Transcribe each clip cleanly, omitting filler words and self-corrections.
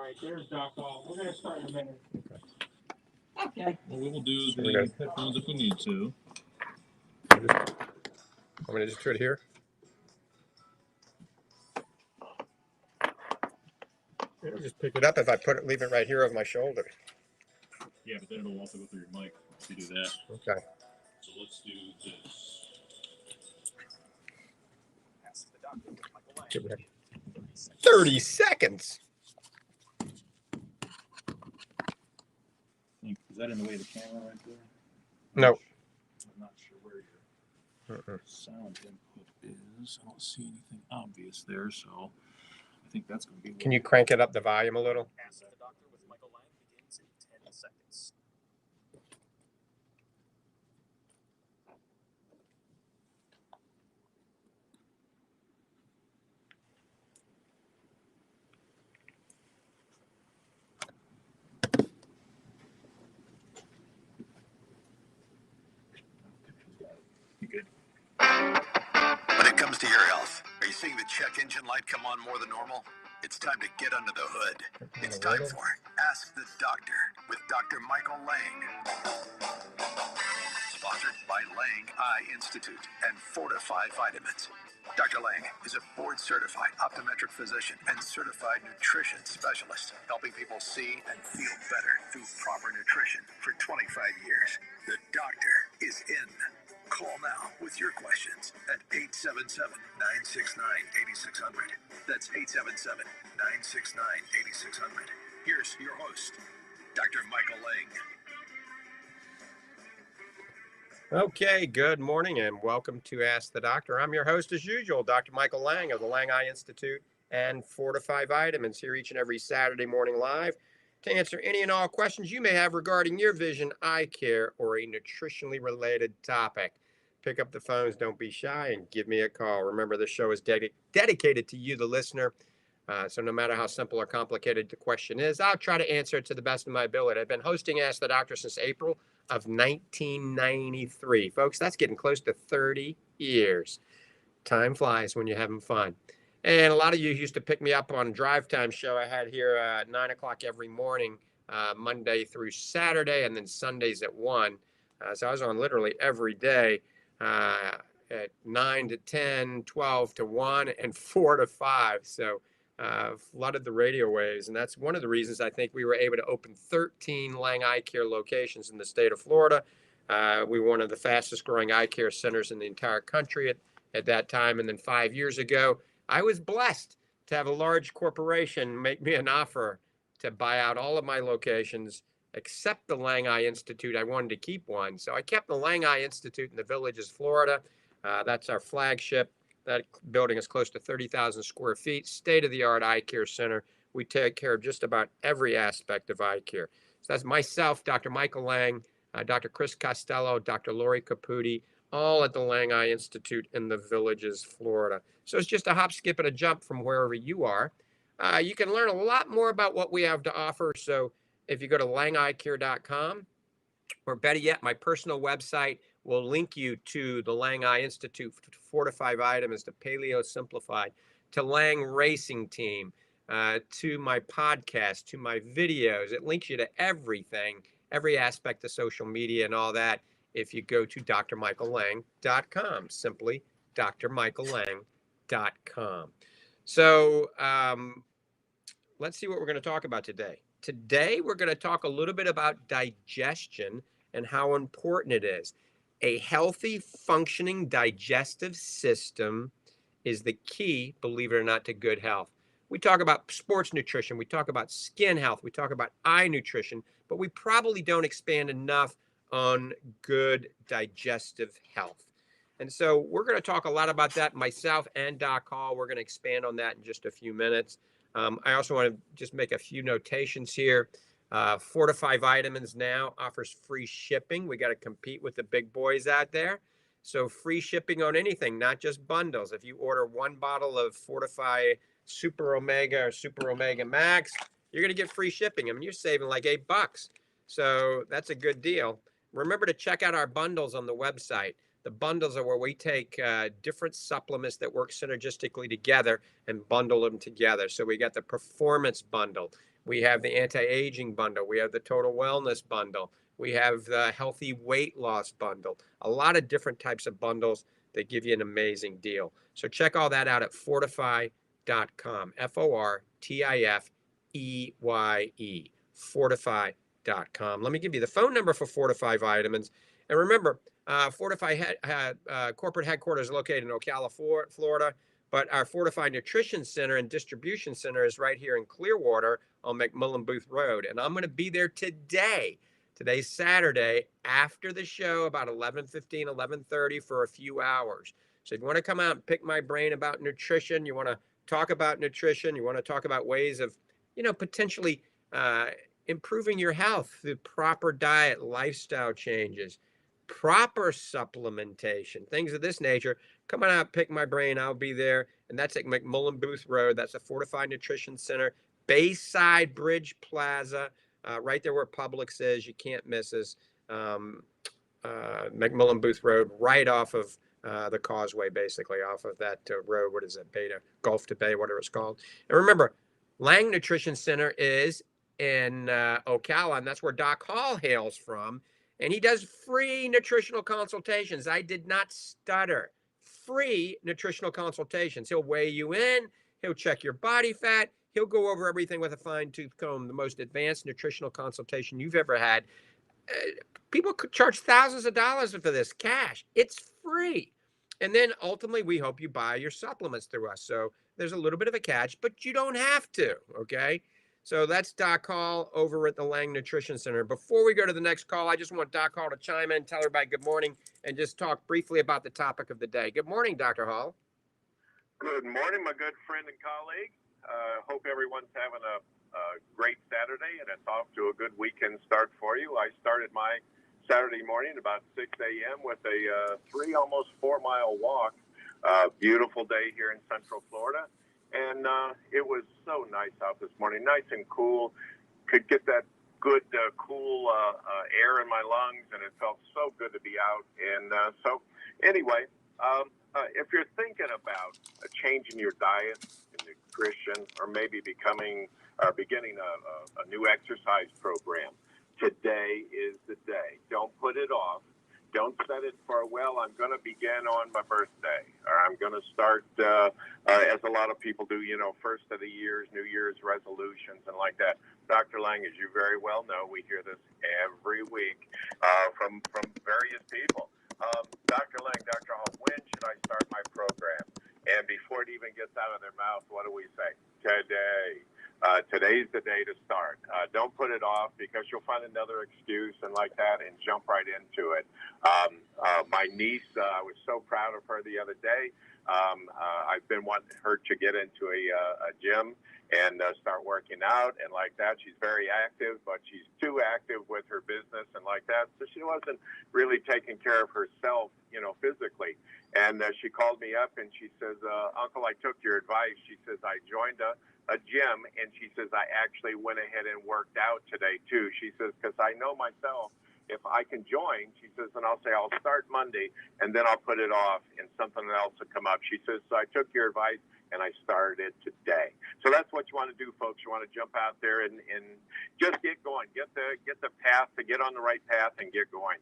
right, there's Doc Hall. We're going to start in a minute. Okay. Well, we will do the headphones if we need to. I'm going to just do it here. It'll just pick it up if I leave it right here over my shoulder. Yeah, but then it'll also go through your mic if you do that. Okay. So let's do this. Get ready. 30 seconds. Is that in the way of the camera right there? No. I'm not sure where your sound input is. I don't see anything obvious there, so I think that's going to be. Can you crank it up the volume a little? Ask the Doctor with Michael Lange begins in 10 seconds. You good? When it comes to your health, are you seeing the check engine light come on more than normal? It's time to get under the hood. It's time for Ask the Doctor with Dr. Michael Lange. Sponsored by Lange Eye Institute and Fortifeye Vitamins. Dr. Lange is a board-certified optometric physician and certified nutrition specialist, helping people see and feel better through proper nutrition for 25 years. The doctor is in. Call now with your questions at 877-969-8600. That's 877-969-8600. Here's your host, Dr. Michael Lange. Okay, good morning and welcome to Ask the Doctor. I'm your host as usual, Dr. Michael Lange of the Lange Eye Institute and Fortifeye Vitamins, here each and every Saturday morning live to answer any and all questions you may have regarding your vision, eye care, or a nutritionally related topic. Pick up the phones, don't be shy, and give me a call. Remember, this show is dedicated to you, the listener. So no matter how simple or complicated the question is, I'll try to answer it to the best of my ability. I've been hosting Ask the Doctor since April of 1993. Folks, that's getting close to 30 years. Time flies when you're having fun. And a lot of you used to pick me up on a drive time show I had here at 9 o'clock every morning, Monday through Saturday, and then Sundays at 1. So I was on literally every day at 9 to 10, 12 to 1, and 4 to 5. So flooded the radio waves. And that's one of the reasons I think we were able to open 13 Lange Eye Care locations in the state of Florida. We were one of the fastest growing eye care centers in the entire country at that time. And then 5 years ago, I was blessed to have a large corporation make me an offer to buy out all of my locations except the Lange Eye Institute. I wanted to keep one. So I kept the Lange Eye Institute in the Villages, Florida. That's our flagship. That building is close to 30,000 square feet, state-of-the-art eye care center. We take care of just about every aspect of eye care. So that's myself, Dr. Michael Lange, Dr. Chris Costello, Dr. Lori Caputi, all at the Lange Eye Institute in the Villages, Florida. So it's just a hop, skip, and a jump from wherever you are. You can learn a lot more about what we have to offer. So if you go to langeyecare.com, or better yet, my personal website will link you to the Lange Eye Institute, to Fortifeye Vitamins, to Paleo Simplified, to Lange Racing Team, to my podcast, to my videos. It links you to everything, every aspect of social media and all that, if you go to drmichaellange.com, simply drmichaellange.com. So let's see what we're going to talk about today. Today, we're going to talk a little bit about digestion and how important it is. A healthy, functioning digestive system is the key, believe it or not, to good health. We talk about sports nutrition, we talk about skin health, we talk about eye nutrition, but we probably don't expand enough on good digestive health. And so we're going to talk a lot about that, myself and Doc Hall. We're going to expand on that in just a few minutes. I also want to just make a few notations here. Fortifeye Vitamins now offers free shipping. We got to compete with the big boys out there. So free shipping on anything, not just bundles. If you order one bottle of Fortifeye Super Omega or Super Omega Max, you're going to get free shipping. I mean, you're saving like $8. So that's a good deal. Remember to check out our bundles on the website. The bundles are where we take different supplements that work synergistically together and bundle them together. So we got the performance bundle. We have the anti-aging bundle. We have the total wellness bundle. We have the healthy weight loss bundle. A lot of different types of bundles that give you an amazing deal. So check all that out at fortifeye.com. Fortifeye. Fortifeye.com. Let me give you the phone number for Fortifeye Vitamins. And remember, Fortifeye corporate headquarters is located in Ocala, Florida, but our Fortifeye Nutrition Center and Distribution Center is right here in Clearwater on McMullen Booth Road. And I'm going to be there today. Today's Saturday after the show, about 11:15, 11:30 for a few hours. So if you want to come out and pick my brain about nutrition, you want to talk about nutrition, you want to talk about ways of, potentially improving your health through proper diet, lifestyle changes, proper supplementation, things of this nature, come on out, pick my brain. I'll be there. And that's at McMullen Booth Road. That's a Fortified Nutrition Center, Bayside Bridge Plaza, right there where Publix is. You can't miss us. McMullen Booth Road, right off of the causeway, basically, off of that road. What is it? Beta, Gulf to Bay, whatever it's called. And remember, Lange Nutrition Center is in Ocala, and that's where Doc Hall hails from. And he does free nutritional consultations. I did not stutter. Free nutritional consultations. He'll weigh you in. He'll check your body fat. He'll go over everything with a fine-tooth comb. The most advanced nutritional consultation you've ever had. People could charge thousands of dollars for this cash. It's free. And then ultimately, we hope you buy your supplements through us. So there's a little bit of a catch, but you don't have to, okay? So that's Doc Hall over at the Lange Nutrition Center. Before we go to the next call, I just want Doc Hall to chime in, tell everybody good morning, and just talk briefly about the topic of the day. Good morning, Dr. Hall. Good morning, my good friend and colleague. Hope everyone's having a great Saturday, and it's off to a good weekend start for you. I started my Saturday morning about 6 a.m. with a almost 4 mile walk. Beautiful day here in Central Florida. And it was so nice out this morning, nice and cool. Could get that good, cool air in my lungs, and it felt so good to be out. And so anyway, if you're thinking about changing your diet and nutrition, or maybe beginning a new exercise program, today is the day. Don't put it off. Don't set it for, I'm going to begin on my birthday, or I'm going to start, as a lot of people do, first of the year's, New Year's resolutions and like that. Dr. Lange, as you very well know, we hear this every week from various people. Dr. Lange, Dr. Hall, when should I start my program? And before it even gets out of their mouth, what do we say? Today. Today's the day to start. Don't put it off, because you'll find another excuse and like that and jump right into it. My niece, I was so proud of her the other day. I've been wanting her to get into a gym and start working out and like that. She's very active, but she's too active with her business and like that. So she wasn't really taking care of herself, physically. And she called me up and she says, Uncle, I took your advice. She says, I joined a gym, and she says, I actually went ahead and worked out today too. She says, because I know myself, if I can join, she says, and I'll say I'll start Monday, and then I'll put it off and something else will come up. She says, so I took your advice and I started it today. So that's what you want to do, folks. You want to jump out there and just get going, get the path, to get on the right path and get going.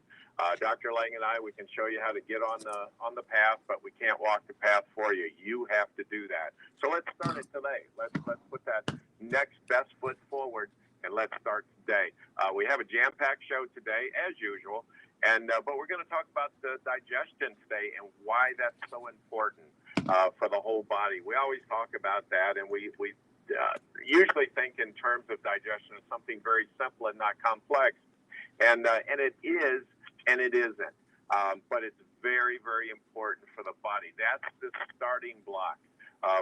Dr. Lange and I, we can show you how to get on the path, but we can't walk the path for you. You have to do that. So let's start it today. Let's put that next best foot forward, and let's start today. We have a jam-packed show today, as usual, and but we're going to talk about the digestion today and why that's so important for the whole body. We always talk about that, and we usually think in terms of digestion as something very simple and not complex, and it is. And it isn't, but it's very, very important for the body. That's the starting block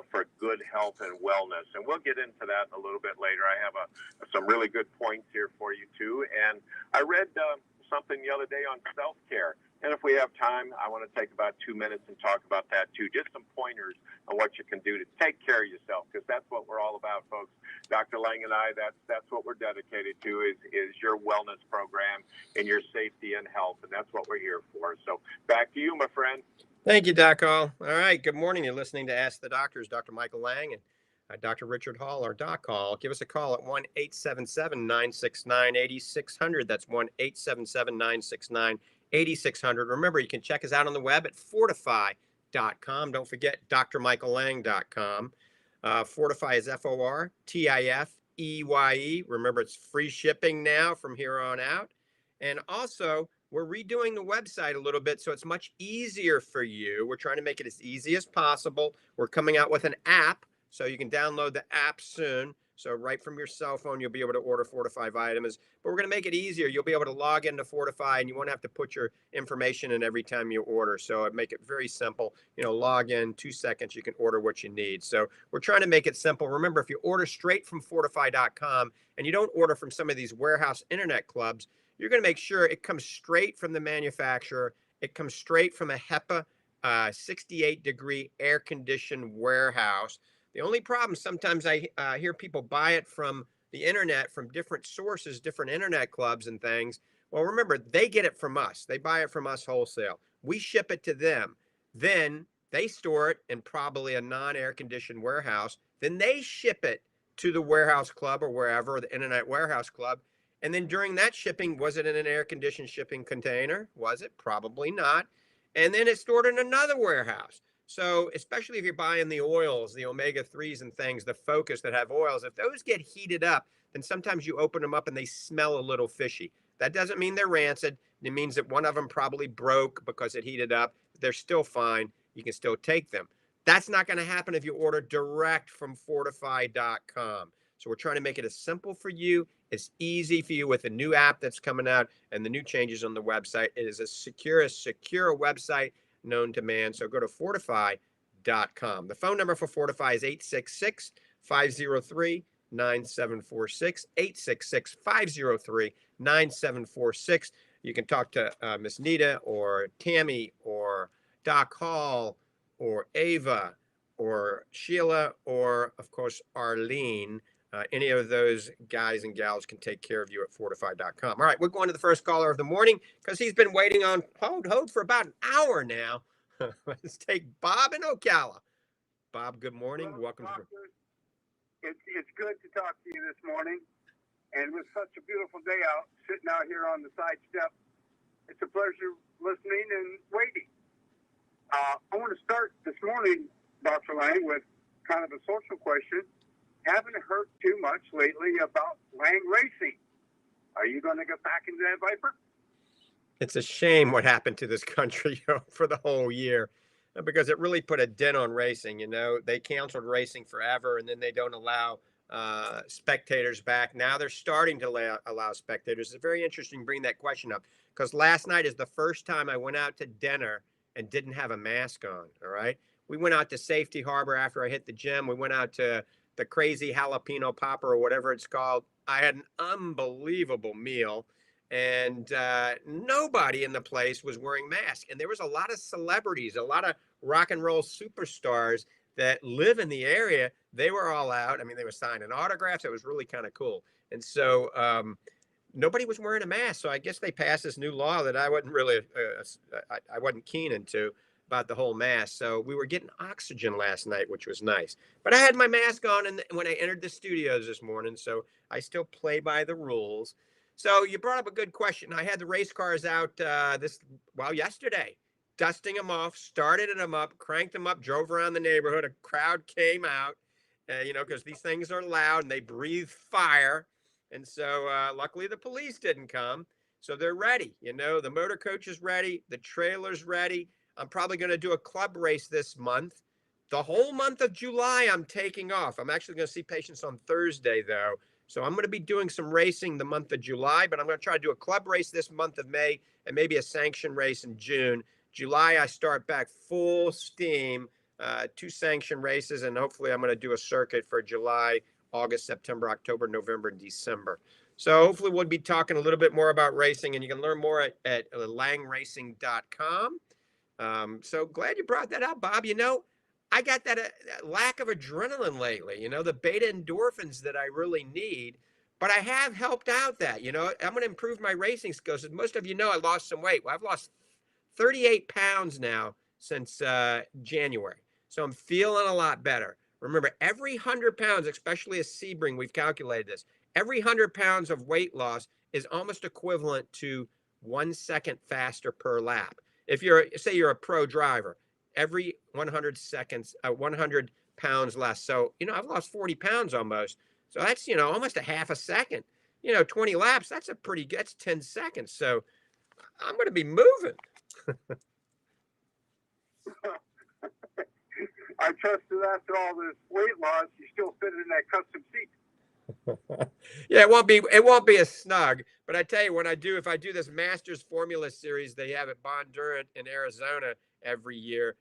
for good health and wellness, and we'll get into that a little bit later. I have some really good points here for you too, and I read something the other day on self-care, and if we have time, I want to take about 2 minutes and talk about that too. Just some pointers on what you can do to take care of yourself, because that's what we're all about, folks. Dr. Lange and I, that's what we're dedicated to is your wellness program and your safety and health, and that's what we're here for. So back to you, my friend. Thank you, Doc Hall. All right, good morning. You're listening to Ask the Doctors, Dr. Michael Lange and Dr. Richard Hall, or Doc Hall. Give us a call at 1-877-969-8600. That's 1-877-969-8600. Remember, you can check us out on the web at fortifeye.com. Don't forget drmichaellange.com. Fortifeye is Fortifeye. Remember, it's free shipping now from here on out. And also, we're redoing the website a little bit so it's much easier for you. We're trying to make it as easy as possible. We're coming out with an app, so you can download the app soon. So right from your cell phone, you'll be able to order Fortifeye vitamins. But we're going to make it easier. You'll be able to log into Fortifeye, and you won't have to put your information in every time you order. So it make it very simple. Log in, 2 seconds, you can order what you need. So we're trying to make it simple. Remember, if you order straight from Fortifeye.com and you don't order from some of these warehouse internet clubs, you're going to make sure it comes straight from the manufacturer. It comes straight from a HEPA 68-degree air-conditioned warehouse. The only problem, sometimes I hear people buy it from the internet, from different sources, different internet clubs and things. Well, remember, they get it from us. They buy it from us wholesale. We ship it to them. Then they store it in probably a non-air conditioned warehouse. Then they ship it to the warehouse club or wherever, the internet warehouse club. And then during that shipping, was it in an air conditioned shipping container? Was it? Probably not. And then it's stored in another warehouse. So especially if you're buying the oils, the omega-3s and things, the Focus that have oils, if those get heated up, then sometimes you open them up and they smell a little fishy. That doesn't mean they're rancid. It means that one of them probably broke because it heated up. They're still fine. You can still take them. That's not going to happen if you order direct from Fortifeye.com. So we're trying to make it as simple for you, as easy for you with the new app that's coming out and the new changes on the website. It is a secure website known to man. So go to Fortifeye.com. The phone number for Fortifeye is 866-503-9746, 866-503-9746. You can talk to Miss Nita or Tammy or Doc Hall or Ava or Sheila or, of course, Arlene. Any of those guys and gals can take care of you at Fortifeye.com. All right, we're going to the first caller of the morning because he's been waiting on hold for about an hour now. Let's take Bob in Ocala. Bob, good morning. Welcome to It's good to talk to you this morning. And with such a beautiful day out, sitting out here on the side step, it's a pleasure listening and waiting. I want to start this morning, Dr. Lange, with kind of a social question. Haven't heard too much lately about Lange Racing. Are you going to get back into that Viper? It's a shame what happened to this country for the whole year, because it really put a dent on racing. They canceled racing forever, and then they don't allow spectators back. Now they're starting to allow spectators. It's very interesting to bring that question up, because last night is the first time I went out to dinner and didn't have a mask on. All right. We went out to Safety Harbor after I hit the gym. We went out to the Crazy Jalapeno Popper or whatever it's called. I had an unbelievable meal, and nobody in the place was wearing masks. And there was a lot of celebrities, a lot of rock and roll superstars that live in the area. They were all out. I mean, they were signing autographs. It was really kind of cool. And so nobody was wearing a mask. So I guess they passed this new law that I wasn't really, I wasn't keen into, about the whole mask. So we were getting oxygen last night, which was nice. But I had my mask on when I entered the studios this morning, so I still play by the rules. So you brought up a good question. I had the race cars out yesterday, dusting them off, started them up, cranked them up, drove around the neighborhood. A crowd came out, because these things are loud and they breathe fire. And so luckily the police didn't come. So they're ready. The motor coach is ready. The trailer's ready. I'm probably going to do a club race this month. The whole month of July, I'm taking off. I'm actually going to see patients on Thursday, though. So I'm going to be doing some racing the month of July, but I'm going to try to do a club race this month of May and maybe a sanction race in June. July, I start back full steam, 2 sanction races, and hopefully I'm going to do a circuit for July, August, September, October, November, and December. So hopefully we'll be talking a little bit more about racing, and you can learn more at langeracing.com. So glad you brought that up, Bob. I got that lack of adrenaline lately, the beta endorphins that I really need. But I have helped out that, I'm going to improve my racing skills. As most of you know, I lost some weight. Well, I've lost 38 pounds now since January. So I'm feeling a lot better. Remember, every 100 pounds, especially a Sebring, we've calculated this, every 100 pounds of weight loss is almost equivalent to 1 second faster per lap. If say you're a pro driver, every 100 seconds, 100 pounds less. So, I've lost 40 pounds almost. So that's, almost a half a second. 20 laps, that's that's 10 seconds. So I'm going to be moving. I trust that after all this weight loss, you still fit in that custom seat. Yeah, it won't be as snug, but I tell you, if I do this Masters Formula Series they have at Bondurant in Arizona every year,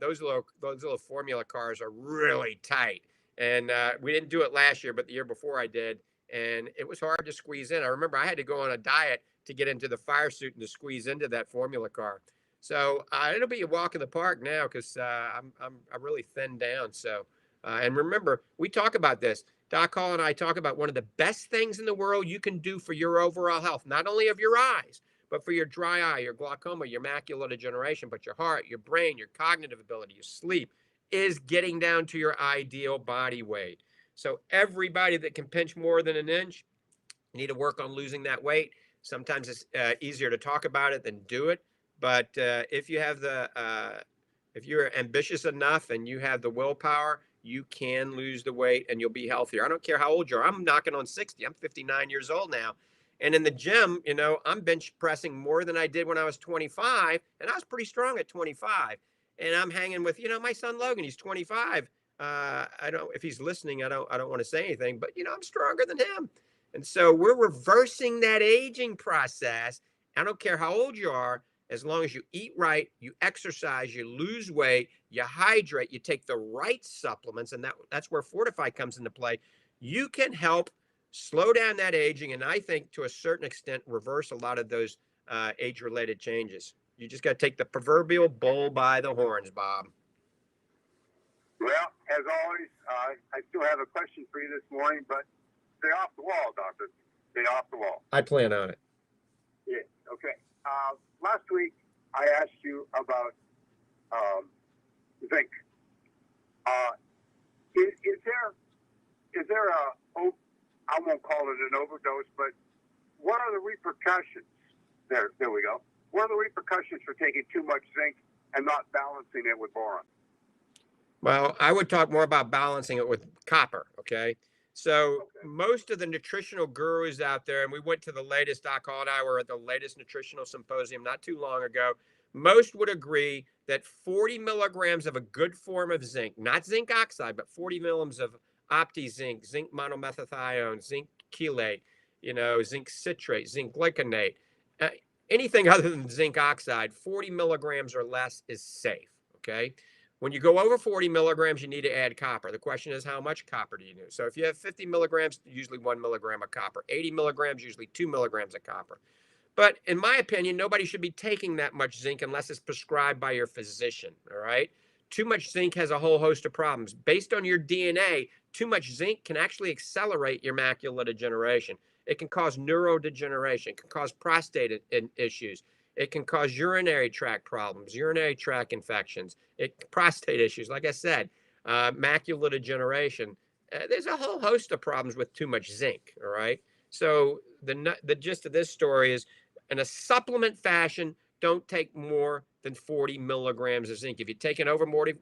those little formula cars are really tight. And we didn't do it last year, but the year before I did, and it was hard to squeeze in. I remember I had to go on a diet to get into the fire suit and to squeeze into that formula car. So it'll be a walk in the park now because I'm really thinned down. So and remember, we talk about this. Doc Hall and I talk about one of the best things in the world you can do for your overall health, not only of your eyes, but for your dry eye, your glaucoma, your macular degeneration, but your heart, your brain, your cognitive ability, your sleep, is getting down to your ideal body weight. So everybody that can pinch more than an inch need to work on losing that weight. Sometimes it's easier to talk about it than do it. But if you're ambitious enough and you have the willpower, you can lose the weight and you'll be healthier. I don't care how old you are. I'm knocking on 60. I'm 59 years old now. And in the gym, I'm bench pressing more than I did when I was 25. And I was pretty strong at 25. And I'm hanging with, my son Logan. He's 25. If he's listening, I don't want to say anything, but I'm stronger than him. And so we're reversing that aging process. I don't care how old you are, as long as you eat right, you exercise, you lose weight, you hydrate, you take the right supplements, and that's where Fortifeye comes into play. You can help slow down that aging, and I think to a certain extent reverse a lot of those age-related changes. You just got to take the proverbial bull by the horns, Bob. Well, as always, I still have a question for you this morning, but stay off the wall, doctor. Stay off the wall. I plan on it. Yeah, okay. Last week, I asked you about zinc. Is there I won't call it an overdose, but what are the repercussions? There we go. What are the repercussions for taking too much zinc and not balancing it with boron? Well, I would talk more about balancing it with copper, okay? So most of the nutritional gurus out there, and we went to the latest, Doc Hall and I were at the latest nutritional symposium not too long ago, most would agree that 40 milligrams of a good form of zinc, not zinc oxide, but 40 milligrams of OptiZinc, zinc monomethithione, zinc chelate, zinc citrate, zinc glycinate, anything other than zinc oxide, 40 milligrams or less is safe, okay? When you go over 40 milligrams, you need to add copper. The question is, how much copper do you need? So if you have 50 milligrams, usually 1 milligram of copper. 80 milligrams, usually 2 milligrams of copper. But in my opinion, nobody should be taking that much zinc unless it's prescribed by your physician, all right? Too much zinc has a whole host of problems. Based on your DNA, too much zinc can actually accelerate your macular degeneration. It can cause neurodegeneration. It can cause prostate issues. It can cause urinary tract problems, urinary tract infections, prostate issues, like I said, macular degeneration. There's a whole host of problems with too much zinc, all right? So the gist of this story is, in a supplement fashion, don't take more than 40 milligrams of zinc. If you're taking over 40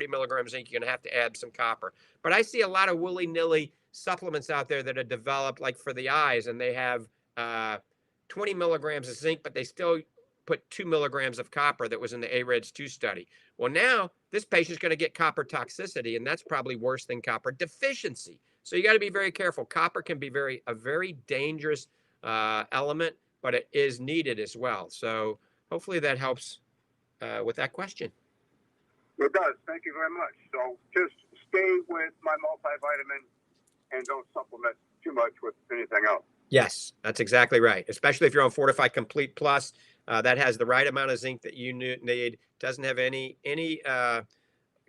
milligrams of zinc, you're going to have to add some copper. But I see a lot of willy-nilly supplements out there that are developed, like for the eyes, and they have 20 milligrams of zinc, but they still put 2 milligrams of copper that was in the AREDS2 study. Well, now this patient's going to get copper toxicity, and that's probably worse than copper deficiency. So you got to be very careful. Copper can be a very dangerous element, but it is needed as well. So hopefully that helps with that question. It does. Thank you very much. So just stay with my multivitamin and don't supplement too much with anything else. Yes, that's exactly right. Especially if you're on Fortifeye Complete Plus, that has the right amount of zinc that you need. Doesn't have any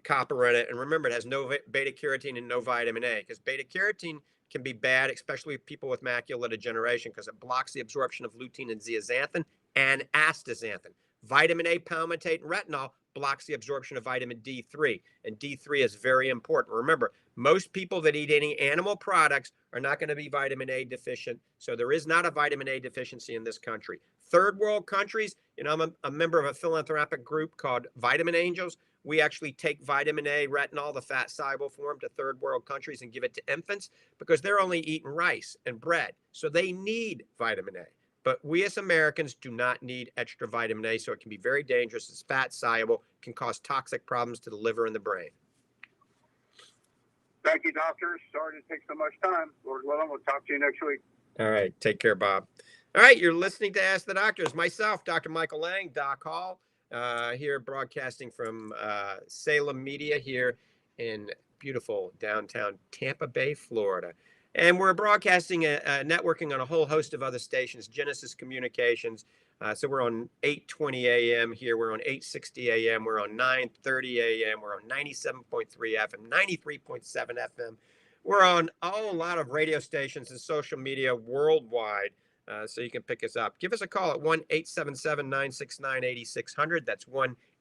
copper in it. And remember, it has no beta carotene and no vitamin A, because beta carotene can be bad, especially with people with macular degeneration, because it blocks the absorption of lutein and zeaxanthin and astaxanthin. Vitamin A, palmitate, and retinol blocks the absorption of vitamin D3, and D3 is very important. Remember, most people that eat any animal products are not going to be vitamin A deficient, so there is not a vitamin A deficiency in this country. Third world countries, I'm a member of a philanthropic group called Vitamin Angels. We actually take vitamin A, retinol, the fat soluble form, to third world countries and give it to infants because they're only eating rice and bread, so they need vitamin A. But we as Americans do not need extra vitamin A, so it can be very dangerous. It's fat soluble, can cause toxic problems to the liver and the brain. Thank you, doctor. Sorry to take so much time. Lord willing, we'll talk to you next week. All right. Take care, Bob. All right. You're listening to Ask the Doctors. Myself, Dr. Michael Lange, Doc Hall, here broadcasting from Salem Media here in beautiful downtown Tampa Bay, Florida. And we're broadcasting, networking on a whole host of other stations, Genesis Communications. So we're on 8:20 a.m. here. We're on 8:60 a.m. We're on 9:30 a.m. We're on 97.3 FM, 93.7 FM. We're on a lot of radio stations and social media worldwide, so you can pick us up. Give us a call at 1-877-969-8600. That's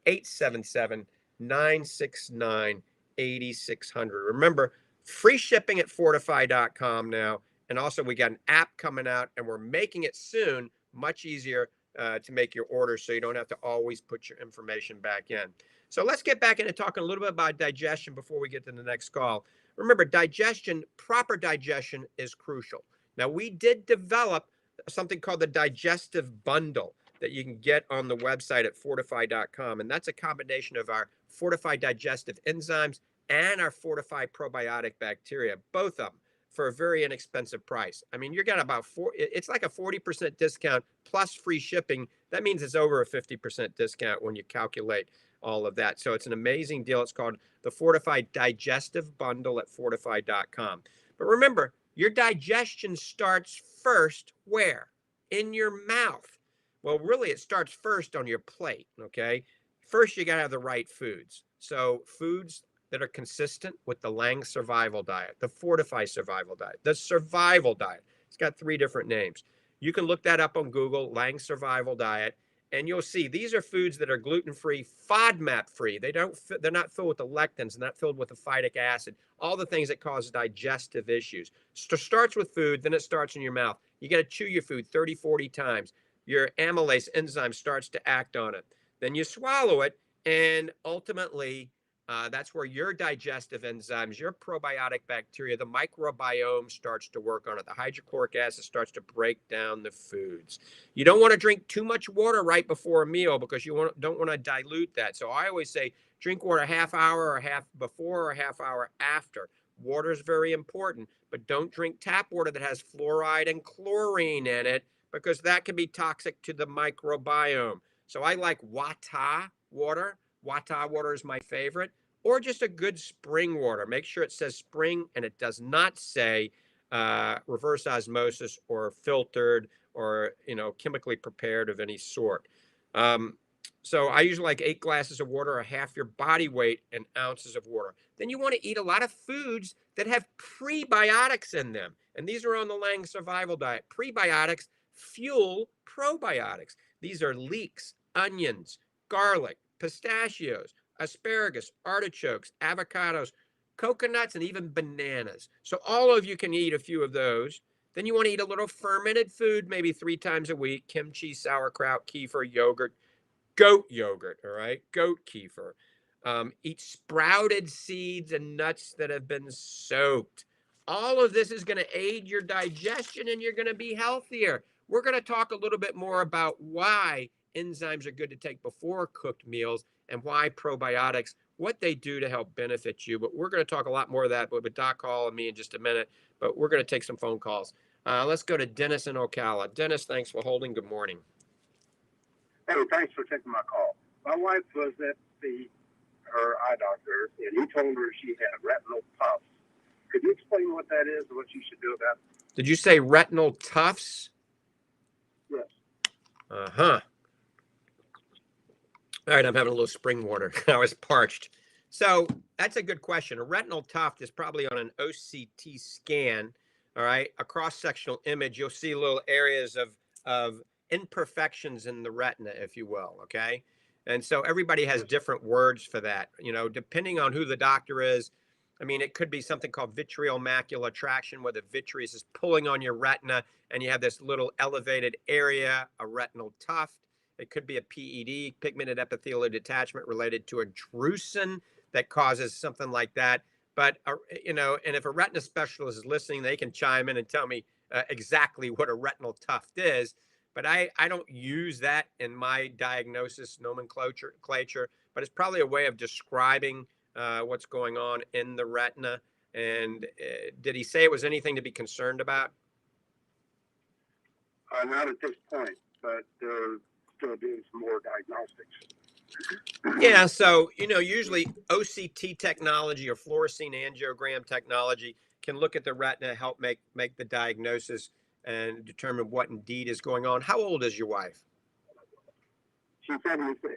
1-877-969-8600. Remember, free shipping at Fortifeye.com now. And also, we got an app coming out, and we're making it soon much easier to make your orders, so you don't have to always put your information back in. So let's get back into talking a little bit about digestion before we get to the next call. Remember, digestion, proper digestion is crucial. Now, we did develop something called the Digestive Bundle that you can get on the website at Fortifeye.com. And that's a combination of our Fortifeye Digestive Enzymes and our Fortifeye Probiotic Bacteria, both of them, for a very inexpensive price. I mean, you're getting about it's like a 40% discount plus free shipping. That means it's over a 50% discount when you calculate all of that. So it's an amazing deal. It's called the Fortifeye Digestive Bundle at Fortifeye.com. But remember, your digestion starts first where? In your mouth. Well, really, it starts first on your plate, okay? First, you got to have the right foods. So foods that are consistent with the Lange survival diet, the Fortifeye survival diet, the survival diet. It's got 3 different names. You can look that up on Google, Lange survival diet, and you'll see these are foods that are gluten-free, FODMAP-free. They're not filled with the lectins, not filled with the phytic acid, all the things that cause digestive issues. Starts with food, then it starts in your mouth. You got to chew your food 30, 40 times. Your amylase enzyme starts to act on it. Then you swallow it, and ultimately, that's where your digestive enzymes, your probiotic bacteria, the microbiome starts to work on it. The hydrochloric acid starts to break down the foods. You don't want to drink too much water right before a meal because you don't want to dilute that. So I always say drink water a half hour or half before or a half hour after. Water is very important, but don't drink tap water that has fluoride and chlorine in it because that can be toxic to the microbiome. So I like Wata water. Wata water is my favorite. Or just a good spring water. Make sure it says spring and it does not say reverse osmosis or filtered or chemically prepared of any sort. So I usually like 8 glasses of water or half your body weight in ounces of water. Then you want to eat a lot of foods that have prebiotics in them. And these are on the Lange survival diet. Prebiotics fuel probiotics. These are leeks, onions, garlic, pistachios, asparagus, artichokes, avocados, coconuts, and even bananas. So all of you can eat a few of those. Then you want to eat a little fermented food, maybe 3 times a week: kimchi, sauerkraut, kefir, yogurt, goat yogurt, all right? Goat kefir. Eat sprouted seeds and nuts that have been soaked. All of this is going to aid your digestion and you're going to be healthier. We're going to talk a little bit more about why enzymes are good to take before cooked meals and why probiotics, what they do to help benefit you. But we're going to talk a lot more of that with Doc Hall and me in just a minute. But we're going to take some phone calls. Let's go to Dennis in Ocala. Dennis, thanks for holding. Good morning. Hey, thanks for taking my call. My wife was at her eye doctor, and he told her she had retinal puffs. Could you explain what that is and what you should do about it? Did you say retinal tufts? Yes. Uh-huh. All right, I'm having a little spring water. I was parched. So that's a good question. A retinal tuft is probably on an OCT scan. All right, a cross-sectional image, you'll see little areas of imperfections in the retina, if you will. Okay, and so everybody has different words for that. You know, depending on who the doctor is. I mean, it could be something called vitreal macular attraction, where the vitreous is pulling on your retina, and you have this little elevated area, a retinal tuft. It could be a PED, pigmented epithelial detachment, related to a drusen that causes something like that. But, you know, and if a retina specialist is listening, they can chime in and tell me exactly what a retinal tuft is. But I don't use that in my diagnosis nomenclature, but it's probably a way of describing what's going on in the retina. And did he say it was anything to be concerned about? Not at this point, but they're still doing some more diagnostics. Yeah, so, you know, usually OCT technology or fluorescein angiogram technology can look at the retina, help make the diagnosis and determine what indeed is going on. How old is your wife? She's 76.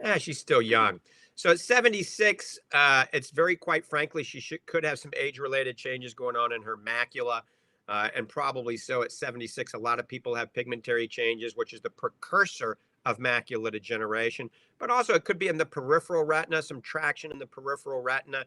Yeah, she's still young. So at 76, it's very, quite frankly, could have some age-related changes going on in her macula, and probably so at 76. A lot of people have pigmentary changes, which is the precursor of macular degeneration. But also it could be in the peripheral retina, some traction in the peripheral retina,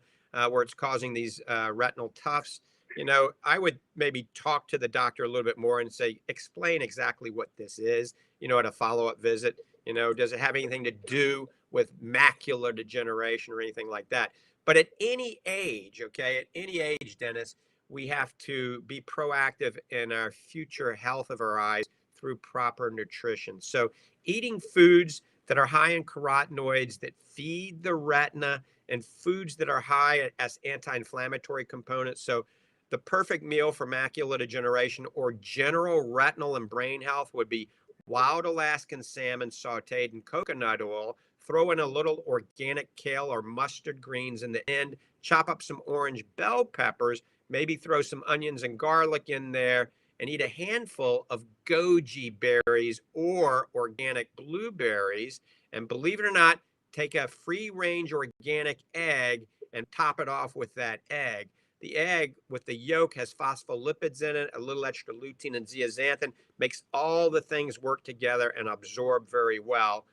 where it's causing these retinal tufts. You know, I would maybe talk to the doctor a little bit more and say, explain exactly what this is, you know, at a follow-up visit. You know, does it have anything to do with macular degeneration or anything like that? But at any age, okay, at any age, Dennis, we have to be proactive in our future health of our eyes through proper nutrition. So eating foods that are high in carotenoids that feed the retina, and foods that are high as anti-inflammatory components. So the perfect meal for macular degeneration or general retinal and brain health would be wild Alaskan salmon sauteed in coconut oil. Throw in a little organic kale or mustard greens in the end. Chop up some orange bell peppers. Maybe throw some onions and garlic in there, and eat a handful of goji berries or organic blueberries. And believe it or not, take a free-range organic egg and top it off with that egg. The egg with the yolk has phospholipids in it, a little extra lutein and zeaxanthin, makes all the things work together and absorb very well.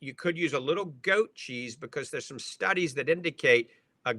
You could use a little goat cheese because there's some studies that indicate a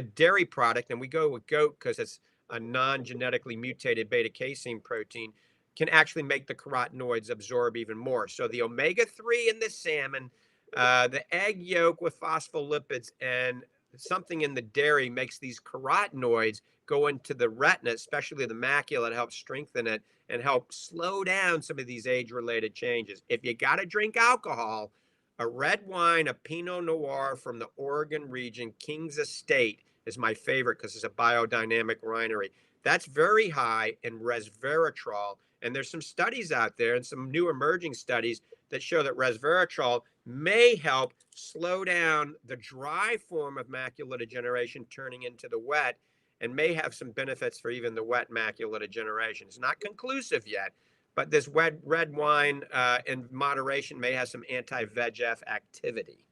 dairy product, and we go with goat because it's a non-genetically mutated beta-casein protein, can actually make the carotenoids absorb even more. So the omega-3 in the salmon, the egg yolk with phospholipids, and something in the dairy makes these carotenoids go into the retina, especially the macula, and help strengthen it and help slow down some of these age-related changes. If you got to drink alcohol, a red wine, a Pinot Noir from the Oregon region, King's Estate, is my favorite because it's a biodynamic winery. That's very high in resveratrol. And there's some studies out there and some new emerging studies that show that resveratrol may help slow down the dry form of macular degeneration turning into the wet, and may have some benefits for even the wet macular degeneration. It's not conclusive yet, but this red wine in moderation may have some anti-VEGF activity.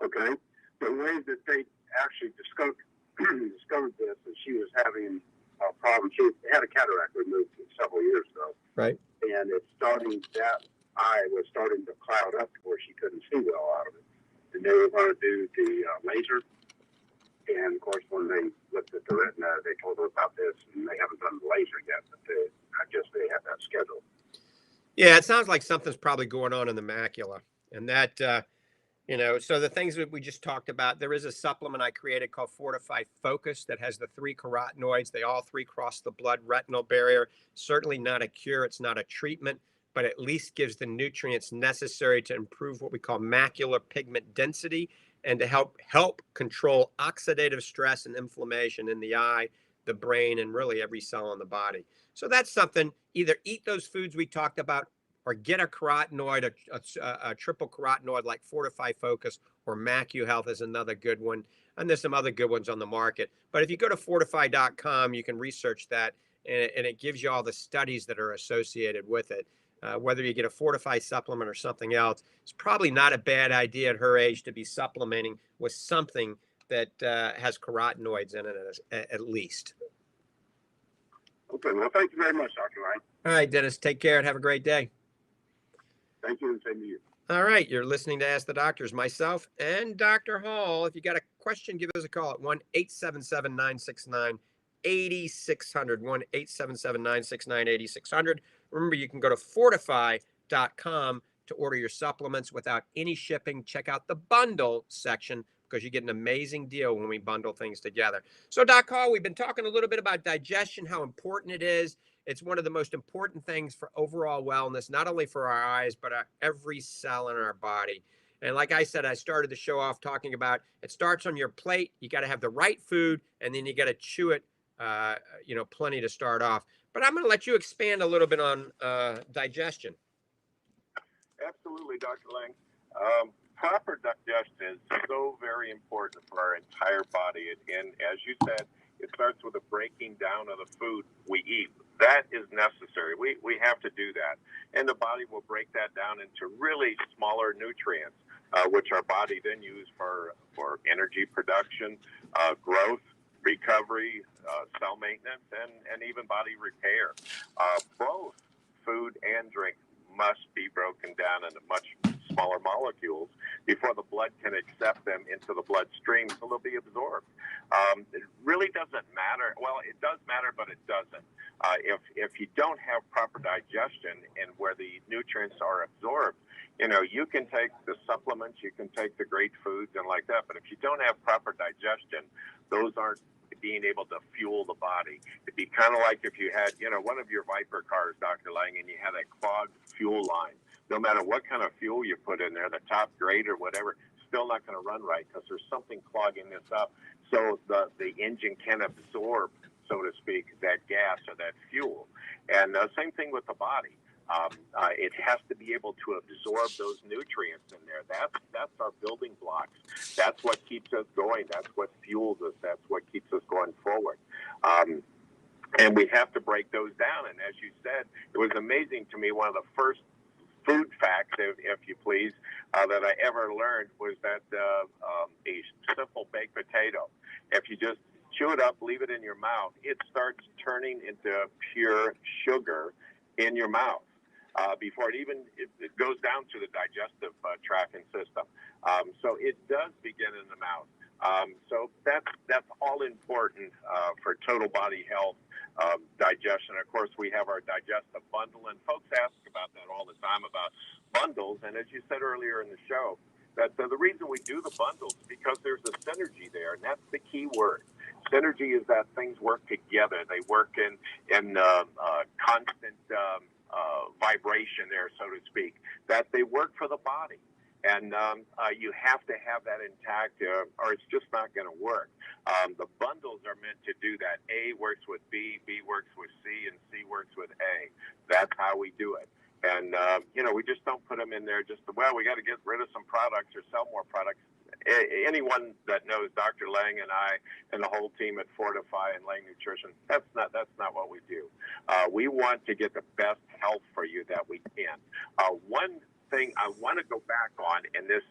Okay. The way that they actually discovered this is she was having a problem. She had a cataract removed several years ago. Right. And that eye was starting to cloud up to where she couldn't see well out of it. And they were going to do the laser. And of course, when they looked at the retina, they told her about this, and they haven't done the laser yet, but I guess they have that scheduled. Yeah, it sounds like something's probably going on in the macula. And that, you know, so the things that we just talked about, there is a supplement I created called Fortifeye Focus that has the 3 carotenoids. They all 3 cross the blood-retinal barrier. Certainly not a cure. It's not a treatment, but at least gives the nutrients necessary to improve what we call macular pigment density and to help control oxidative stress and inflammation in the eye, the brain, and really every cell in the body. So that's something. Either eat those foods we talked about, or get a carotenoid, a triple carotenoid like Fortifeye Focus, or MacuHealth is another good one. And there's some other good ones on the market. But if you go to fortifeye.com, you can research that, and it gives you all the studies that are associated with it. whether you get a Fortifeye supplement or something else, it's probably not a bad idea at her age to be supplementing with something that has carotenoids in it at least. Okay, well, thank you very much, Dr. Lang. All right, Dennis, take care and have a great day. Thank you, and same to you. All right, you're listening to Ask the Doctors, myself and Dr. Hall. If you got a question, give us a call at 1-877-969-8600, 1-877-969-8600. Remember, you can go to fortifeye.com to order your supplements without any shipping. Check out the bundle section because you get an amazing deal when we bundle things together. So, Doc Hall, we've been talking a little bit about digestion, how important it is. It's one of the most important things for overall wellness, not only for our eyes, but every cell in our body. And like I said, I started the show off talking about it starts on your plate. You got to have the right food, and then you got to chew it, plenty to start off. But I'm going to let you expand a little bit on digestion. Absolutely, Dr. Lang. Proper digestion is so very important for our entire body. And as you said, it starts with the breaking down of the food we eat. That is necessary. We have to do that. And the body will break that down into really smaller nutrients, which our body then use for energy production, growth, recovery, cell maintenance, and even body repair. Both food and drink must be broken down into much smaller molecules before the blood can accept them into the bloodstream, so they'll be absorbed. It really doesn't matter. Well, it does matter, but it doesn't. If you don't have proper digestion and where the nutrients are absorbed, you can take the supplements, you can take the great foods and like that, but if you don't have proper digestion, those aren't being able to fuel the body. It'd be kind of like if you had, one of your Viper cars, Dr. Lang, and you had a clogged fuel line. No matter what kind of fuel you put in there, the top grade or whatever, still not going to run right because there's something clogging this up. So the engine can absorb, so to speak, that gas or that fuel. And same thing with the body. It has to be able to absorb those nutrients in there. That's our building blocks. That's what keeps us going. That's what fuels us. That's what keeps us going forward. And we have to break those down. And as you said, it was amazing to me. One of the first food facts, if you please, that I ever learned was that a simple baked potato, if you just chew it up, leave it in your mouth, it starts turning into pure sugar in your mouth. Before it goes down to the digestive tract and system. So it does begin in the mouth. So that's all important for total body health, digestion. Of course, we have our digestive bundle, and folks ask about that all the time about bundles. And as you said earlier in the show, that the reason we do the bundles is because there's a synergy there, and that's the key word. Synergy is that things work together. They work in constant vibration there, so to speak, that they work for the body. And you have to have that intact or it's just not going to work. The bundles are meant to do that. A works with B, B works with C, and C works with A. That's how we do it. And, we just don't put them in there we got to get rid of some products or sell more products. Anyone that knows Dr. Lang and I and the whole team at Fortifeye and Lang Nutrition, that's not what we do. We want to get the best health for you that we can. One thing I want to go back on, and this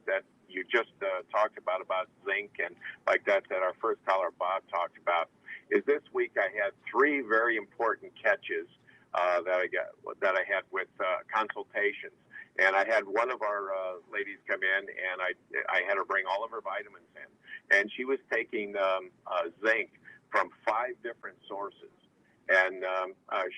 that you just talked about zinc and like that our first caller Bob talked about, is this week I had 3 very important catches that I had with consultations. And I had one of our ladies come in, and I had her bring all of her vitamins in. And she was taking zinc from 5 different sources. And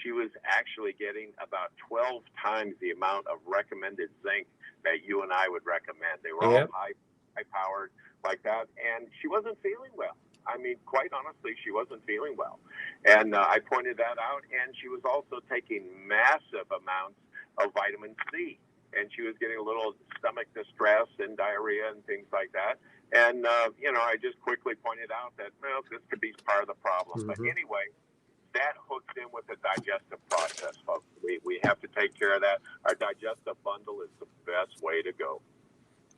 she was actually getting about 12 times the amount of recommended zinc that you and I would recommend. They were all high-powered like that. And she wasn't feeling well. I mean, quite honestly, she wasn't feeling well. And I pointed that out. And she was also taking massive amounts of vitamin C. And she was getting a little stomach distress and diarrhea and things like that. And, I just quickly pointed out that, this could be part of the problem. Mm-hmm. But anyway, that hooks in with the digestive process, folks. We have to take care of that. Our digestive bundle is the best way to go.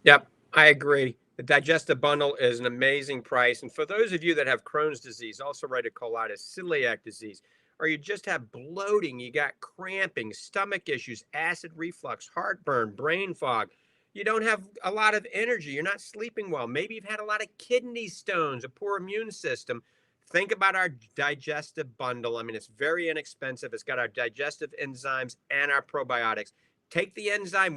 Yep, I agree. The digestive bundle is an amazing price. And for those of you that have Crohn's disease, ulcerative colitis, celiac disease, or you just have bloating, you got cramping, stomach issues, acid reflux, heartburn, brain fog, you don't have a lot of energy, you're not sleeping well, maybe you've had a lot of kidney stones, a poor immune system, think about our digestive bundle. I mean, it's very inexpensive. It's got our digestive enzymes and our probiotics. Take the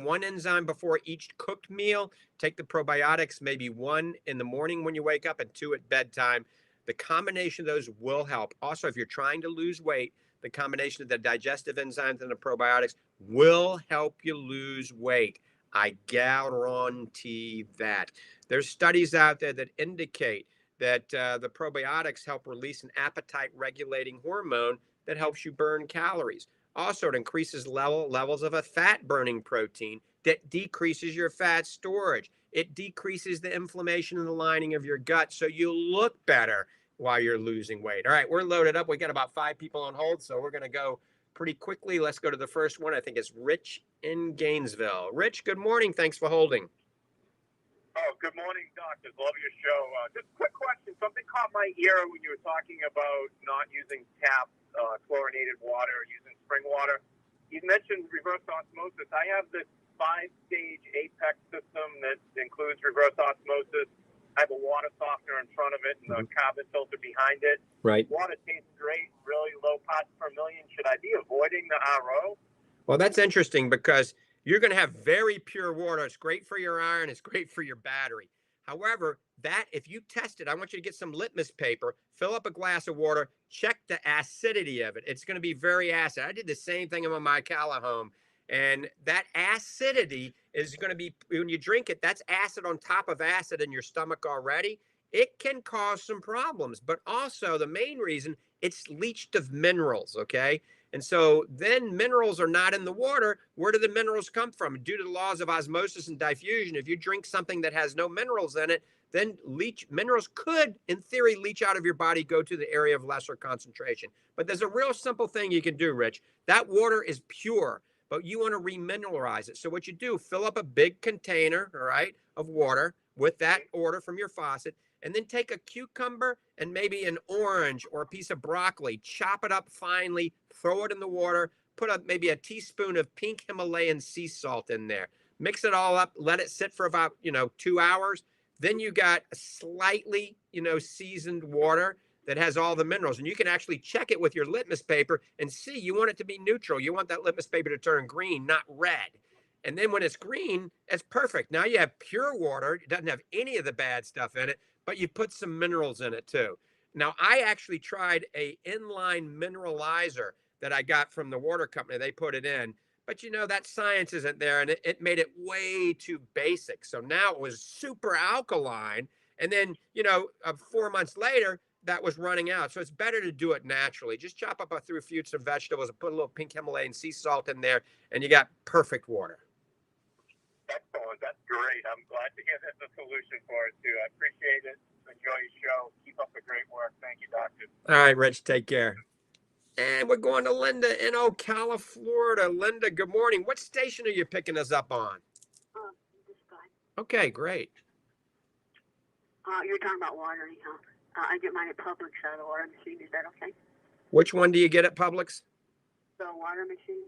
one enzyme before each cooked meal. Take the probiotics, maybe one in the morning when you wake up and two at bedtime. The combination of those will help. Also, if you're trying to lose weight, the combination of the digestive enzymes and the probiotics will help you lose weight. I guarantee that. There's studies out there that indicate that the probiotics help release an appetite regulating hormone that helps you burn calories. Also, it increases levels of a fat burning protein that decreases your fat storage. It decreases the inflammation in the lining of your gut so you look better while you're losing weight. All right, we're loaded up. We got about 5 people on hold, so we're going to go pretty quickly. Let's go to the first one. I think it's Rich in Gainesville. Rich, good morning. Thanks for holding. Oh, good morning, doctors. Love your show. Just a quick question. Something caught my ear when you were talking about not using tap chlorinated water, using spring water. You mentioned reverse osmosis. I have this 5-stage Apex system that includes reverse osmosis. I have a water softener in front of it and the carbon filter behind it. Right. Water tastes great, really low parts per million. Should I be avoiding the RO? Well, that's interesting because you're going to have very pure water. It's great for your iron. It's great for your battery. However, if you test it, I want you to get some litmus paper, fill up a glass of water, check the acidity of it. It's going to be very acid. I did the same thing in my Cala home. And that acidity is going to be, when you drink it, that's acid on top of acid in your stomach already. It can cause some problems, but also the main reason, it's leached of minerals, okay? And so then minerals are not in the water. Where do the minerals come from? Due to the laws of osmosis and diffusion, if you drink something that has no minerals in it, then minerals could, in theory, leach out of your body, go to the area of lesser concentration. But there's a real simple thing you can do, Rich. That water is pure, but you want to remineralize it. So what you do, fill up a big container, all right, of water with that order from your faucet, and then take a cucumber and maybe an orange or a piece of broccoli, chop it up finely, throw it in the water, put maybe a teaspoon of pink Himalayan sea salt in there, mix it all up, let it sit for about, 2 hours. Then you got a slightly, seasoned water that has all the minerals. And you can actually check it with your litmus paper and see, you want it to be neutral. You want that litmus paper to turn green, not red. And then when it's green, it's perfect. Now you have pure water. It doesn't have any of the bad stuff in it, but you put some minerals in it too. Now, I actually tried a inline mineralizer that I got from the water company. They put it in. But that science isn't there, and it made it way too basic. So now it was super alkaline. And then, 4 months later, that was running out. So it's better to do it naturally. Just chop up a few some vegetables and put a little pink Himalayan sea salt in there, and you got perfect water. Excellent. That's great. I'm glad to hear that's a solution for it, too. I appreciate it. Enjoy your show. Keep up the great work. Thank you, doctor. All right, Rich, take care. And we're going to Linda in Ocala, Florida. Linda, good morning. What station are you picking us up on? This guy. Okay, great. You're talking about water, anyhow. I get mine at Publix out of the water machine. Is that okay? Which one do you get at Publix? The water machine.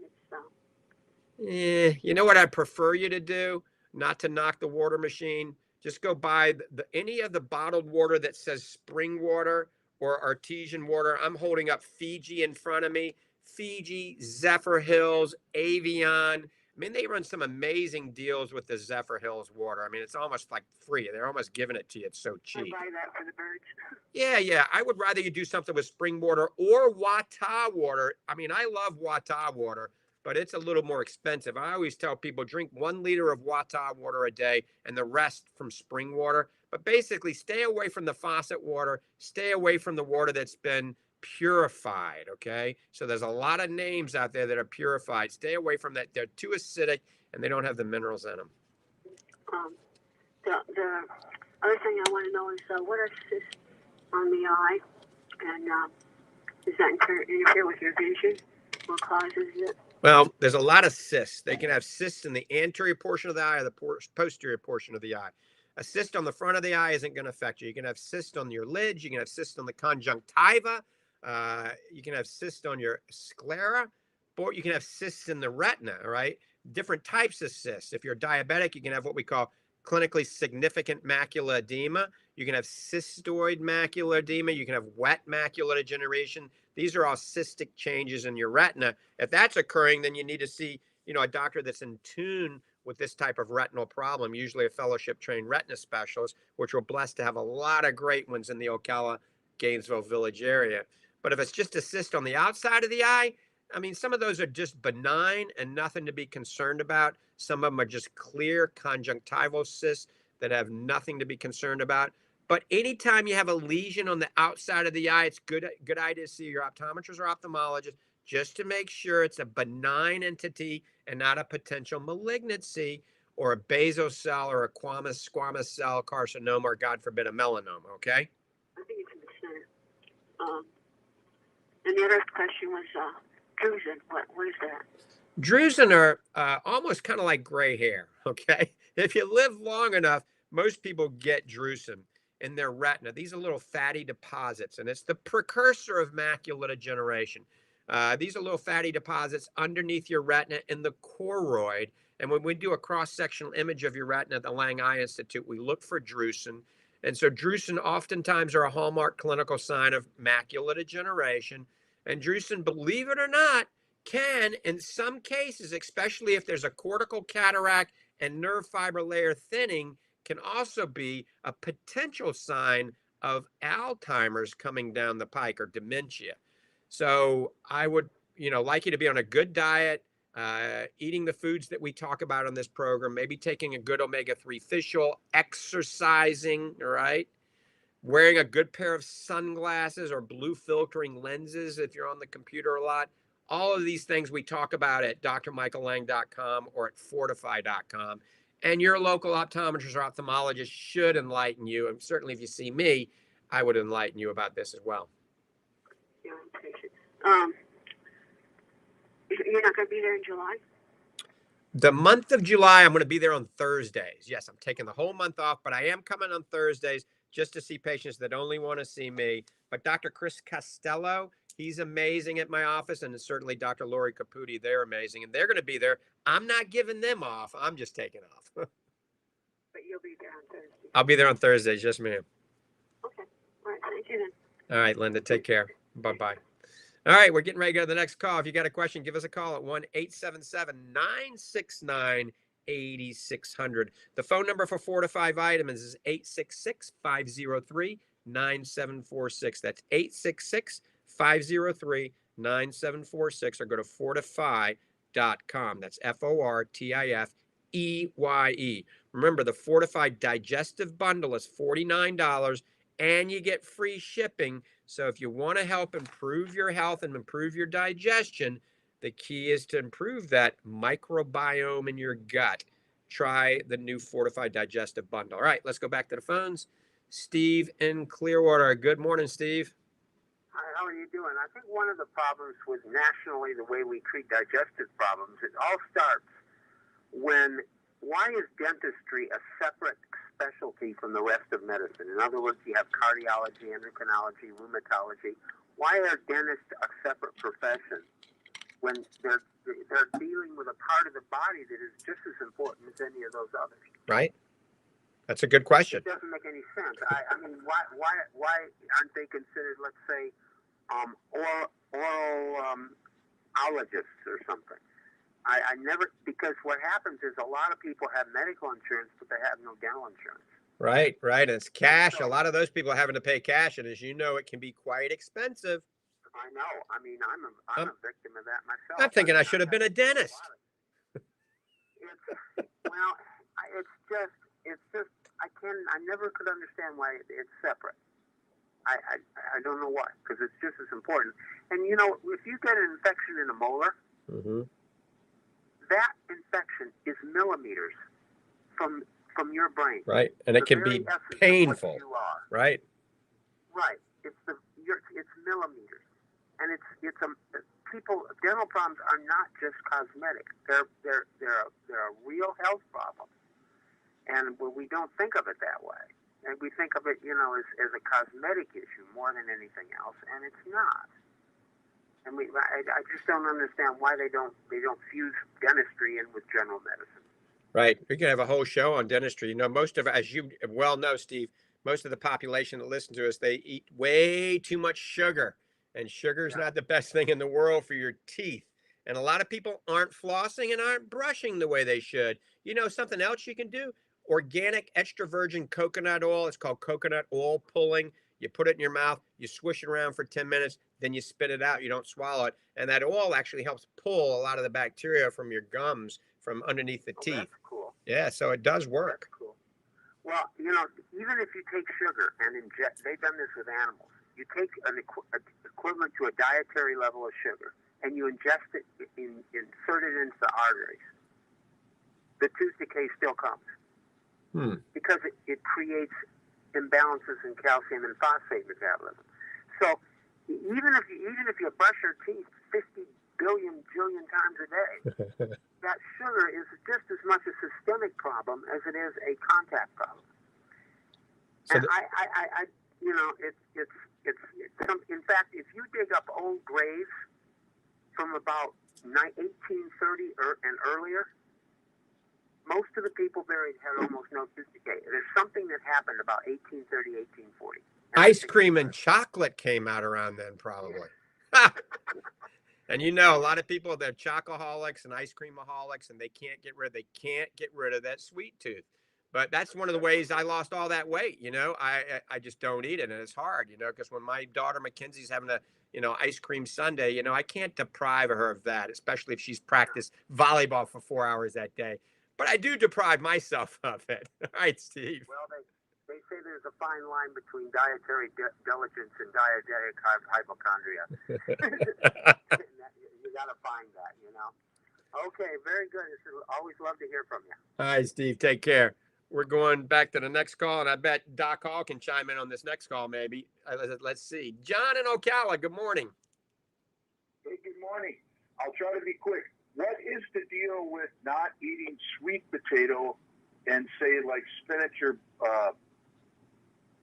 You know what I'd prefer you to do? Not to knock the water machine. Just go buy any of the bottled water that says spring water or artesian water. I'm holding up Fiji in front of me. Fiji, Zephyr Hills, Avion. I mean, they run some amazing deals with the Zephyr Hills water. I mean, it's almost like free. They're almost giving it to you. It's so cheap. I buy that for the birds. Yeah. I would rather you do something with spring water or Wata water. I mean, I love Wata water, but it's a little more expensive. I always tell people drink 1 liter of Wata water a day and the rest from spring water. But basically, stay away from the faucet water. Stay away from the water that's been purified, okay? So there's a lot of names out there that are purified. Stay away from that. They're too acidic and they don't have the minerals in them. The other thing I want to know is what are cysts on the eye? And does that interfere with your vision? What causes it? Well, there's a lot of cysts. They can have cysts in the anterior portion of the eye or the posterior portion of the eye. A cyst on the front of the eye isn't going to affect you. You can have cysts on your lids. You can have cysts on the conjunctiva. You can have cysts on your sclera, or you can have cysts in the retina, right? Different types of cysts. If you're diabetic, you can have what we call clinically significant macular edema. You can have cystoid macular edema. You can have wet macular degeneration. These are all cystic changes in your retina. If that's occurring, then you need to see, a doctor that's in tune with this type of retinal problem, usually a fellowship-trained retina specialist, which we're blessed to have a lot of great ones in the Ocala, Gainesville Village area. But if it's just a cyst on the outside of the eye, I mean, some of those are just benign and nothing to be concerned about. Some of them are just clear conjunctival cysts that have nothing to be concerned about. But anytime you have a lesion on the outside of the eye, it's good idea to see your optometrist or ophthalmologist just to make sure it's a benign entity and not a potential malignancy or a basal cell or a squamous cell carcinoma or, God forbid, a melanoma, okay? I think it's in the center. And the other question was drusen. What is that? Drusen are almost kind of like gray hair, okay? If you live long enough, most people get drusen in their retina. These are little fatty deposits, and it's the precursor of macular degeneration. These are little fatty deposits underneath your retina in the choroid. And when we do a cross-sectional image of your retina at the Lange Eye Institute, we look for drusen. And so drusen oftentimes are a hallmark clinical sign of macular degeneration. And drusen, believe it or not, can, in some cases, especially if there's a cortical cataract and nerve fiber layer thinning, can also be a potential sign of Alzheimer's coming down the pike or dementia. So I would, like you to be on a good diet, eating the foods that we talk about on this program, maybe taking a good omega-3 fish oil, exercising, all right? Wearing a good pair of sunglasses or blue filtering lenses if you're on the computer a lot. All of these things we talk about at drmichaellange.com or at fortifeye.com. And your local optometrist or ophthalmologist should enlighten you. And certainly if you see me, I would enlighten you about this as well. Yeah, I'm patient. You're not going to be there in July? The month of July, I'm going to be there on Thursdays. Yes, I'm taking the whole month off, but I am coming on Thursdays just to see patients that only want to see me. But Dr. Chris Costello, he's amazing at my office, and certainly Dr. Lori Caputi, they're amazing, and they're going to be there. I'm not giving them off. I'm just taking off. But you'll be there on Thursday. I'll be there on Thursdays. Yes, ma'am. Okay. All right. Thank you then. All right, Linda, take care. Bye-bye. All right, we're getting ready to go to the next call. If you got a question, give us a call at 1-877-969-8600. The phone number for Fortifeye Vitamins is 866-503-9746. That's 866-503-9746, or go to fortifeye.com. That's FORTIFEYE. Remember, the Fortifeye Digestive Bundle is $49, and you get free shipping. So if you want to help improve your health and improve your digestion, the key is to improve that microbiome in your gut. Try the new Fortifeye Digestive Bundle. All right, let's go back to the phones. Steve in Clearwater. Good morning, Steve. Hi, how are you doing? I think one of the problems with nationally the way we treat digestive problems, it all starts why is dentistry a separate specialty from the rest of medicine? In other words, you have cardiology, endocrinology, rheumatology. Why are dentists a separate profession when they're dealing with a part of the body that is just as important as any of those others? Right. That's a good question. It doesn't make any sense. I mean, why aren't they considered, let's say, oralologists or something? I never, because what happens is a lot of people have medical insurance, but they have no dental insurance. Right. And it's cash. A lot of those people are having to pay cash, and as you know, it can be quite expensive. I know. I mean, I'm a victim of that myself. I'm thinking I should have been a dentist. I never could understand why it's separate. I don't know why, because it's just as important. And if you get an infection in a molar, that infection is millimeters from your brain. Right, and it can be painful. Right. Right. It's millimeters, and dental problems are not just cosmetic. They're a real health problem, and we don't think of it that way. and we think of it, as a cosmetic issue more than anything else, and it's not. And I just don't understand why they don't fuse dentistry in with general medicine. Right. We could have a whole show on dentistry. Most of, as you well know, Steve, most of the population that listen to us, they eat way too much sugar, and sugar is not the best thing in the world for your teeth. And a lot of people aren't flossing and aren't brushing the way they should. Something else you can do? Organic extra virgin coconut oil. It's called coconut oil pulling. You put it in your mouth, you swish it around for 10 minutes, then you spit it out. You don't swallow it. And that oil actually helps pull a lot of the bacteria from your gums from underneath the teeth. That's cool. Yeah, so it does work. That's cool. Well, even if you take sugar and inject, they've done this with animals. You take an equivalent to a dietary level of sugar, and you ingest it, insert it into the arteries. The tooth decay still comes because it creates imbalances in calcium and phosphate metabolism. So even if you brush your teeth 50 billion jillion times a day, that sugar is just as much a systemic problem as it is a contact problem. So in fact, if you dig up old graves from about 1830 and earlier, most of the people buried had almost no tooth decay. There's something that happened about 1830, 1840. Ice cream and chocolate came out around then, probably. And a lot of people, they're chocoholics and ice creamaholics, and they can't get rid of that sweet tooth. But that's one of the ways I lost all that weight. I just don't eat it, and it's hard. Because when my daughter Mackenzie's having a ice cream sundae, I can't deprive her of that, especially if she's practiced volleyball for 4 hours that day. But I do deprive myself of it. All right, Steve. Well, they say there's a fine line between dietary diligence and diegetic hypochondria. You got to find that, Okay, very good. It's always love to hear from you. All right, Steve. Take care. We're going back to the next call, and I bet Doc Hall can chime in on this next call, maybe. Let's see. John in Ocala, good morning. Hey, good morning. I'll try to be quick. What is the deal with not eating sweet potato and, say, like spinach or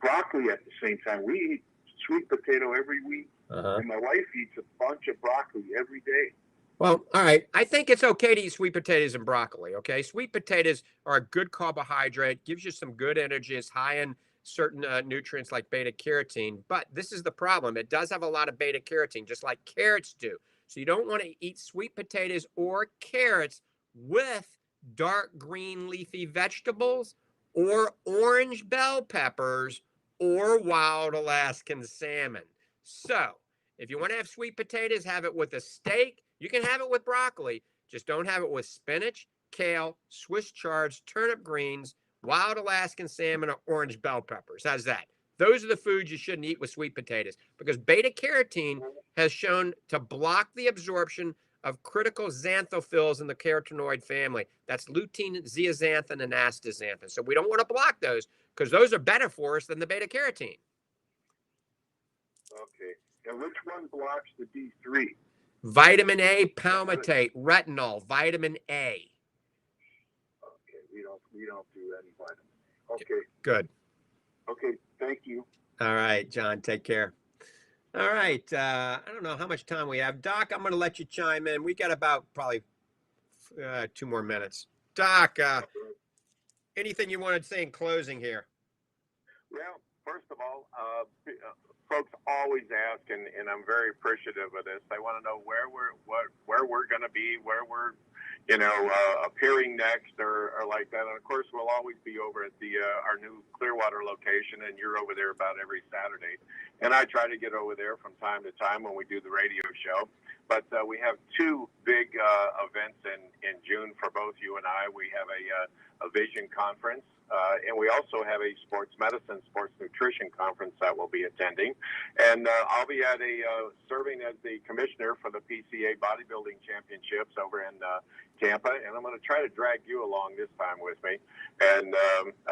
broccoli at the same time? We eat sweet potato every week, and my wife eats a bunch of broccoli every day. Well, all right. I think it's okay to eat sweet potatoes and broccoli, okay? Sweet potatoes are a good carbohydrate, gives you some good energy. It's high in certain nutrients like beta-carotene. But this is the problem. It does have a lot of beta-carotene, just like carrots do. So you don't want to eat sweet potatoes or carrots with dark green leafy vegetables or orange bell peppers or wild Alaskan salmon. So if you want to have sweet potatoes, have it with a steak. You can have it with broccoli. Just don't have it with spinach, kale, Swiss chard, turnip greens, wild Alaskan salmon, or orange bell peppers. How's that? Those are the foods you shouldn't eat with sweet potatoes because beta-carotene has shown to block the absorption of critical xanthophylls in the carotenoid family. That's lutein, zeaxanthin, and astaxanthin. So we don't want to block those because those are better for us than the beta-carotene. Okay. And which one blocks the D3? Vitamin A, palmitate, retinol, vitamin A. Okay, we don't do any vitamins. Okay. Good. Okay, thank you. All right, John, take care. All right, I don't know how much time we have. Doc, I'm going to let you chime in. We got about probably 2 more minutes. Doc, anything you wanted to say in closing here? Well, first of all, folks always ask, and I'm very appreciative of this. They want to know where we're going to be, where we're, appearing next, or like that. And of course, we'll always be over at our new Clearwater location, and you're over there about every Saturday. And I try to get over there from time to time when we do the radio show. But we have 2 big events in June for both you and I. We have a vision conference. And we also have a sports medicine, sports nutrition conference that we'll be attending. And I'll be serving as the commissioner for the PCA Bodybuilding Championships over in Tampa. And I'm going to try to drag you along this time with me. And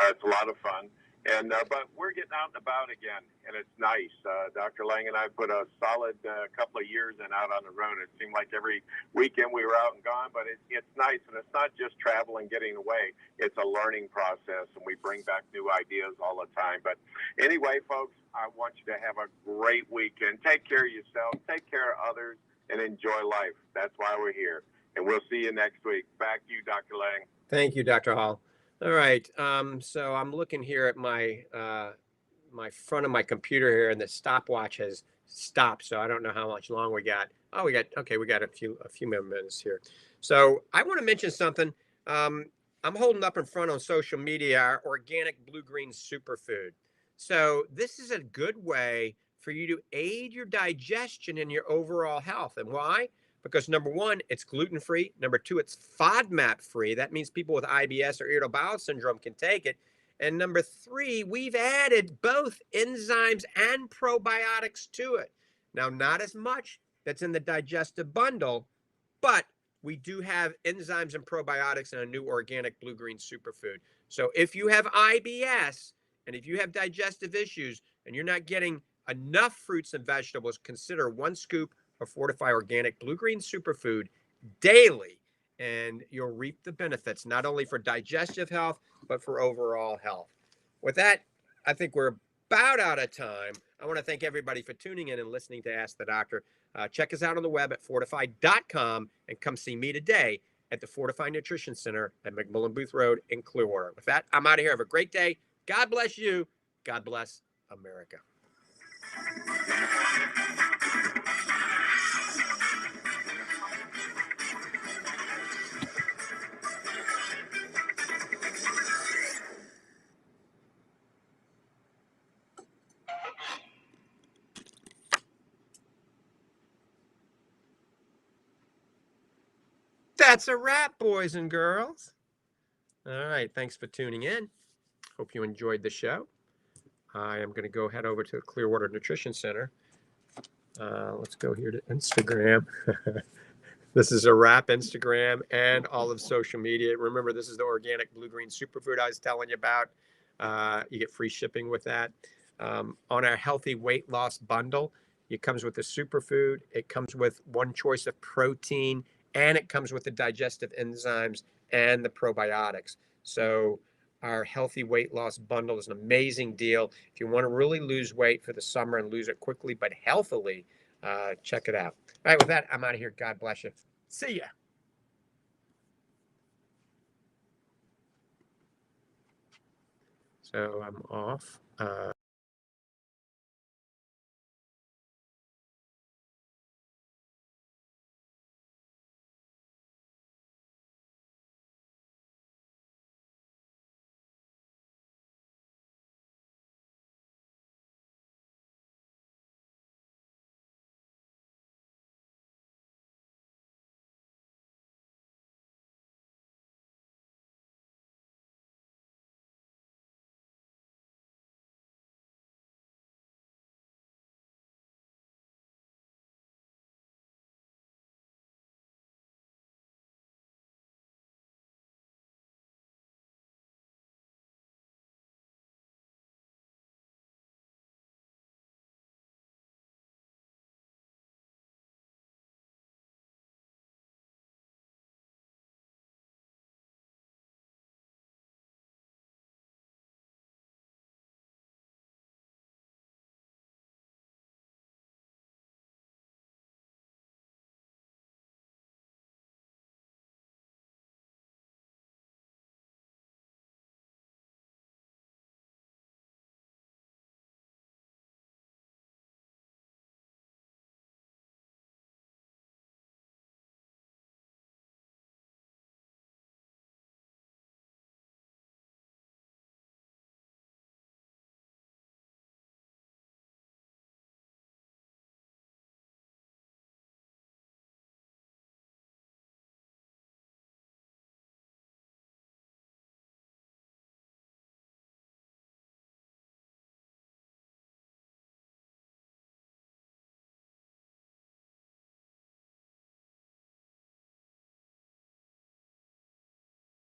it's a lot of fun. But we're getting out and about again, and it's nice. Dr. Lange and I put a solid couple of years in out on the road. It seemed like every weekend we were out and gone, but it's nice, and it's not just traveling, getting away. It's a learning process, and we bring back new ideas all the time. But anyway, folks, I want you to have a great weekend. Take care of yourself, take care of others, and enjoy life. That's why we're here. And we'll see you next week. Back to you, Dr. Lange. Thank you, Dr. Hall. All right. So I'm looking here at my my front of my computer here, and the stopwatch has stopped. So I don't know how much long we got. Oh, we got a few more minutes here. So I want to mention something. I'm holding up in front on social media our organic blue-green superfood. So this is a good way for you to aid your digestion and your overall health. And why? Because number one, it's gluten-free. Number two, it's FODMAP-free. That means people with IBS or irritable bowel syndrome can take it. And number three, we've added both enzymes and probiotics to it. Now, not as much that's in the digestive bundle, but we do have enzymes and probiotics in a new organic blue-green superfood. So if you have IBS and if you have digestive issues and you're not getting enough fruits and vegetables, consider 1 scoop of Fortifeye Organic Blue-Green Superfood daily, and you'll reap the benefits, not only for digestive health, but for overall health. With that, I think we're about out of time. I want to thank everybody for tuning in and listening to Ask the Doctor. Check us out on the web at fortifeye.com and come see me today at the Fortifeye Nutrition Center at McMillan Booth Road in Clearwater. With that, I'm out of here. Have a great day. God bless you. God bless America. That's a wrap, boys and girls. All right. Thanks for tuning in. Hope you enjoyed the show. I am going to go head over to the Clearwater Nutrition Center. Let's go here to Instagram. This is a wrap, Instagram and all of social media. Remember, this is the organic blue-green superfood I was telling you about. You get free shipping with that. On our healthy weight loss bundle, it comes with the superfood. It comes with one choice of protein, and it comes with the digestive enzymes and the probiotics. So our healthy weight loss bundle is an amazing deal. If you want to really lose weight for the summer and lose it quickly but healthily, check it out. All right, with that, I'm out of here. God bless you. See ya. So I'm off.